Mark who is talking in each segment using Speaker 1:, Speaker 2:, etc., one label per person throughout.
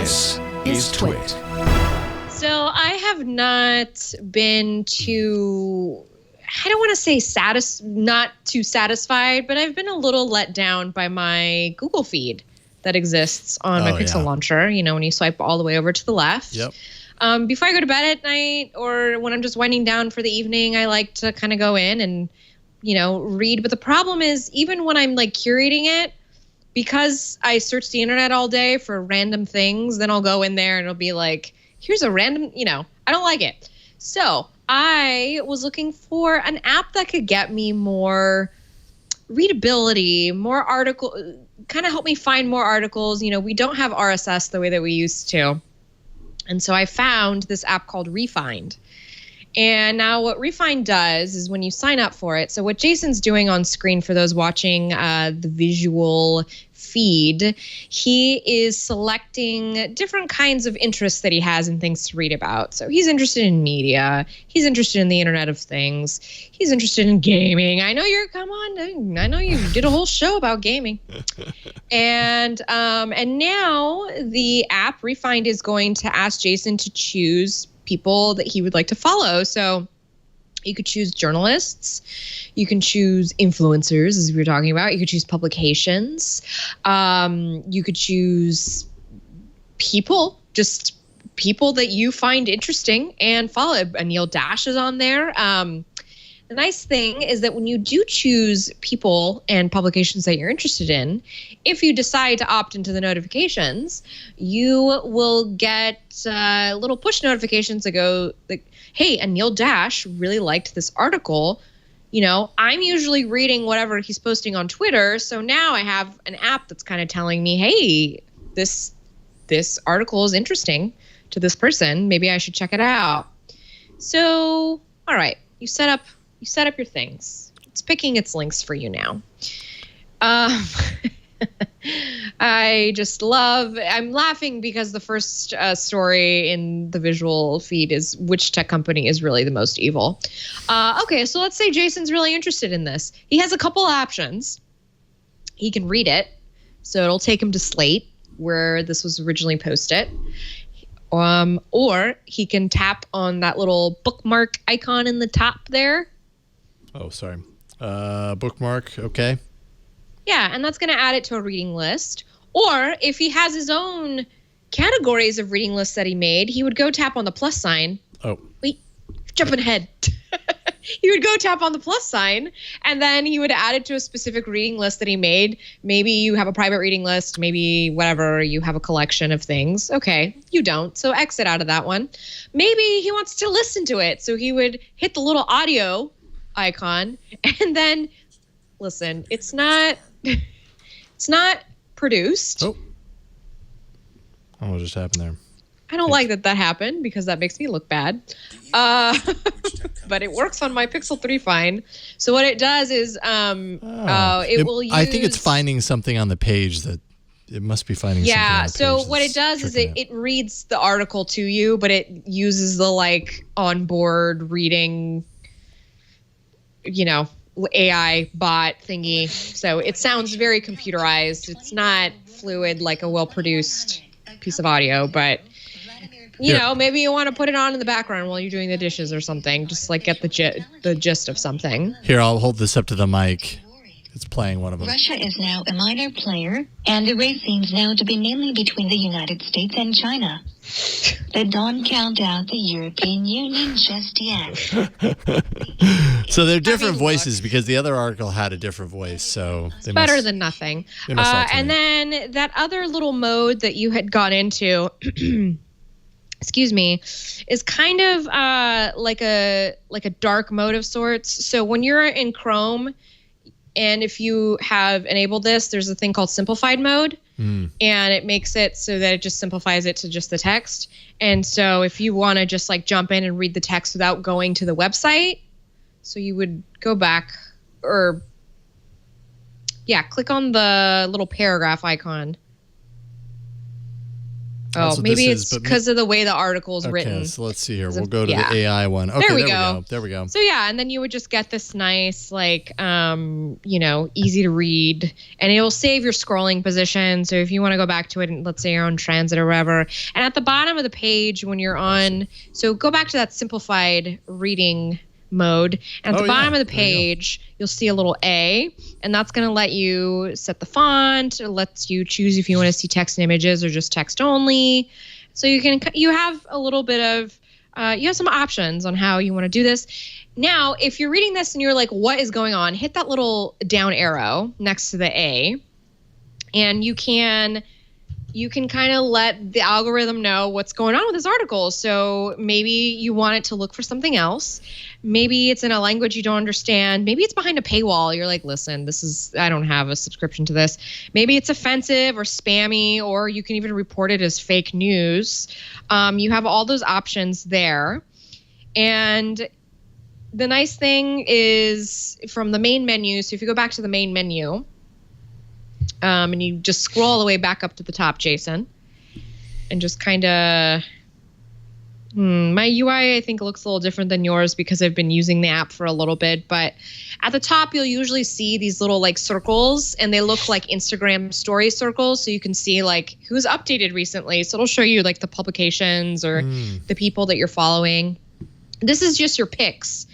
Speaker 1: This is TWiT.
Speaker 2: So I have not been too, I don't want to say not too satisfied, but I've been a little let down by my Google feed that exists on my Pixel launcher. You know, when you swipe all the way over to the left.
Speaker 1: Yep.
Speaker 2: Before I go to bed at night or when I'm just winding down for the evening, I like to kind of go in and, you know, read. But the problem is, even when I'm like curating it, because I search the internet all day for random things, then I'll go in there and it'll be like, here's a random, you know, I don't like it. So I was looking for an app that could get me more readability, more article, kind of help me find more articles. You know, we don't have RSS the way that we used to. And so I found this app called Refind. And now what Refind does is when you sign up for it, so what Jason's doing on screen for those watching the visual feed, he is selecting different kinds of interests that he has and things to read about. So he's interested in media. He's interested in the Internet of Things. He's interested in gaming. I know I know you did a whole show about gaming. And now the app Refind is going to ask Jason to choose people that he would like to follow. So you could choose journalists. You can choose influencers, as we were talking about. You could choose publications. You could choose people, just people that you find interesting and follow. Anil Dash is on there. The nice thing is that when you do choose people and publications that you're interested in, if you decide to opt into the notifications, you will get little push notifications that go like, hey, Anil Dash really liked this article. You know, I'm usually reading whatever he's posting on Twitter. So now I have an app that's kind of telling me, hey, this article is interesting to this person. Maybe I should check it out. So, all right, you set up your things. It's picking its links for you now. I'm laughing because the first story in the visual feed is which tech company is really the most evil. Okay, so let's say Jason's really interested in this. He has a couple options. He can read it, so it'll take him to Slate, where this was originally posted. Or he can tap on that little bookmark icon in the top there.
Speaker 1: Oh, sorry. Bookmark, okay.
Speaker 2: Yeah, and that's going to add it to a reading list. Or if he has his own categories of reading lists that he made, he would go tap on the plus sign.
Speaker 1: Oh.
Speaker 2: Wait, jumping ahead. He would go tap on the plus sign, and then he would add it to a specific reading list that he made. Maybe you have a private reading list, maybe whatever, you have a collection of things. Okay, you don't, so exit out of that one. Maybe he wants to listen to it, so he would hit the little audio icon, and then listen. It's not produced.
Speaker 1: Oh, what just happened there?
Speaker 2: I don't like that happened because that makes me look bad. But it works on my Pixel 3 fine. So what it does is it will use...
Speaker 1: I think it's finding something on the page that it must be finding something on the page.
Speaker 2: So what it does is it reads the article to you, but it uses the like onboard reading, you know, AI bot thingy. So it sounds very computerized. It's not fluid like a well-produced piece of audio, but... You know, maybe you want to put it on in the background while you're doing the dishes or something. Just like get the gist of something.
Speaker 1: Here, I'll hold this up to the mic. It's playing one of them.
Speaker 3: Russia is now a minor player, and the race seems now to be mainly between the United States and China. They don't count out the European Union just yet.
Speaker 1: So they're different voices because the other article had a different voice. So
Speaker 2: it's better than nothing. And then that other little mode that you had got into... excuse me, is kind of like a dark mode of sorts. So when you're in Chrome, and if you have enabled this, there's a thing called Simplified Mode, and it makes it so that it just simplifies it to just the text. And so if you want to just like jump in and read the text without going to the website, so you would go back or, click on the little paragraph icon. Oh,
Speaker 1: what
Speaker 2: maybe
Speaker 1: this
Speaker 2: it's
Speaker 1: is, but
Speaker 2: because of the way the article's written.
Speaker 1: Okay, so let's see here. We'll
Speaker 2: Of-
Speaker 1: go to
Speaker 2: yeah.
Speaker 1: the AI one. Okay,
Speaker 2: There we go.
Speaker 1: There we go.
Speaker 2: So yeah, and then you would just get this nice, like, easy to read, and it will save your scrolling position. So if you want to go back to it, and let's say you're on transit or whatever, and at the bottom of the page when you're on, so go back to that simplified reading mode, and at the bottom of the page you'll see a little A, and that's going to let you set the font. It lets you choose if you want to see text and images or just text only. So you have a little bit of you have some options on how you want to do this. Now, if you're reading this and you're like, what is going on, hit that little down arrow next to the A, and you can kind of let the algorithm know what's going on with this article. So maybe you want it to look for something else. Maybe it's in a language you don't understand. Maybe it's behind a paywall. You're like, listen, I don't have a subscription to this. Maybe it's offensive or spammy, or you can even report it as fake news. You have all those options there. And the nice thing is from the main menu. So if you go back to the main menu, and you just scroll all the way back up to the top, Jason, and just kind of, my UI, I think, looks a little different than yours because I've been using the app for a little bit. But at the top, you'll usually see these little like circles, and they look like Instagram story circles. So you can see like who's updated recently. So it'll show you like the publications or the people that you're following. This is just your picks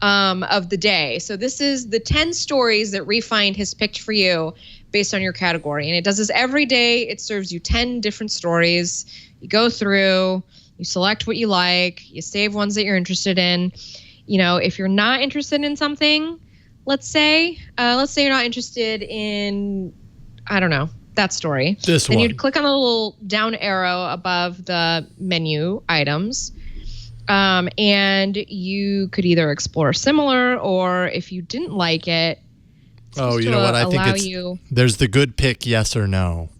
Speaker 2: of the day. So this is the 10 stories that Refind has picked for you based on your category. And it does this every day. It serves you 10 different stories. You go through, you select what you like, you save ones that you're interested in. You know, if you're not interested in something, let's say you're not interested in, I don't know, that story. Then you'd click on the little down arrow above the menu items. And you could either explore similar, or if you didn't like it,
Speaker 1: you know what? I think there's the good pick, yes or no.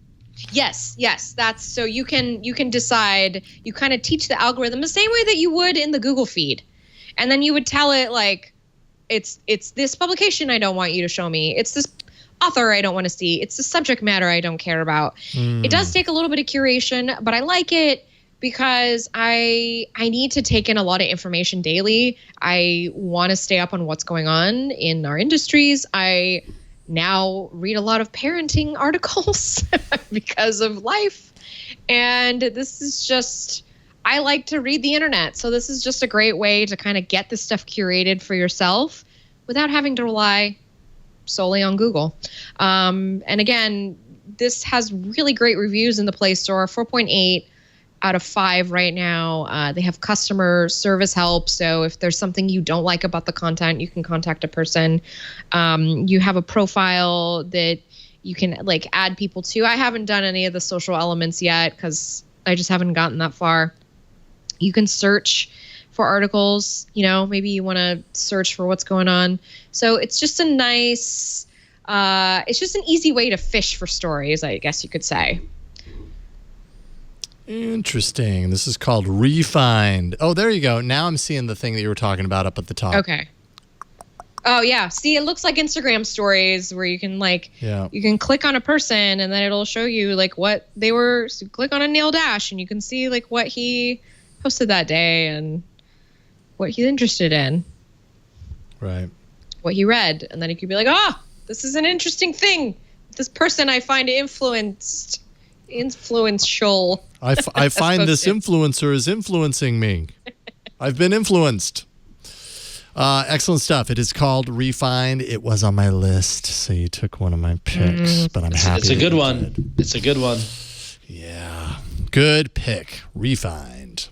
Speaker 2: Yes. That's so you can decide. You kind of teach the algorithm the same way that you would in the Google feed, and then you would tell it like, it's this publication I don't want you to show me. It's this author I don't want to see. It's the subject matter I don't care about. It does take a little bit of curation, but I like it because I need to take in a lot of information daily. I want to stay up on what's going on in our industries. I now read a lot of parenting articles because of life. And this is just, I like to read the internet. So this is just a great way to kind of get this stuff curated for yourself without having to rely solely on Google. And again, this has really great reviews in the Play Store, 4.8 out of 5 right now. They have customer service help. So if there's something you don't like about the content, you can contact a person. You have a profile that you can like add people to. I haven't done any of the social elements yet because I just haven't gotten that far. You can search for articles, maybe you want to search for what's going on. So it's just a nice, it's just an easy way to fish for stories, I guess you could say.
Speaker 1: Interesting. This is called Refind. Oh, there you go. Now I'm seeing the thing that you were talking about up at the top.
Speaker 2: Okay. Oh, yeah. See, it looks like Instagram stories where you can you can click on a person and then it'll show you like what they were. So click on a Neil Dash and you can see like what he posted that day and what he's interested in. Right. What he read. And then you could be like, this is an interesting thing. This person I find influential.
Speaker 1: I find this influencer is influencing me. I've been influenced. Excellent stuff. It is called Refind. It was on my list, so you took one of my picks, but I'm happy.
Speaker 4: It's a good one. It's a good one.
Speaker 1: Yeah. Good pick. Refind.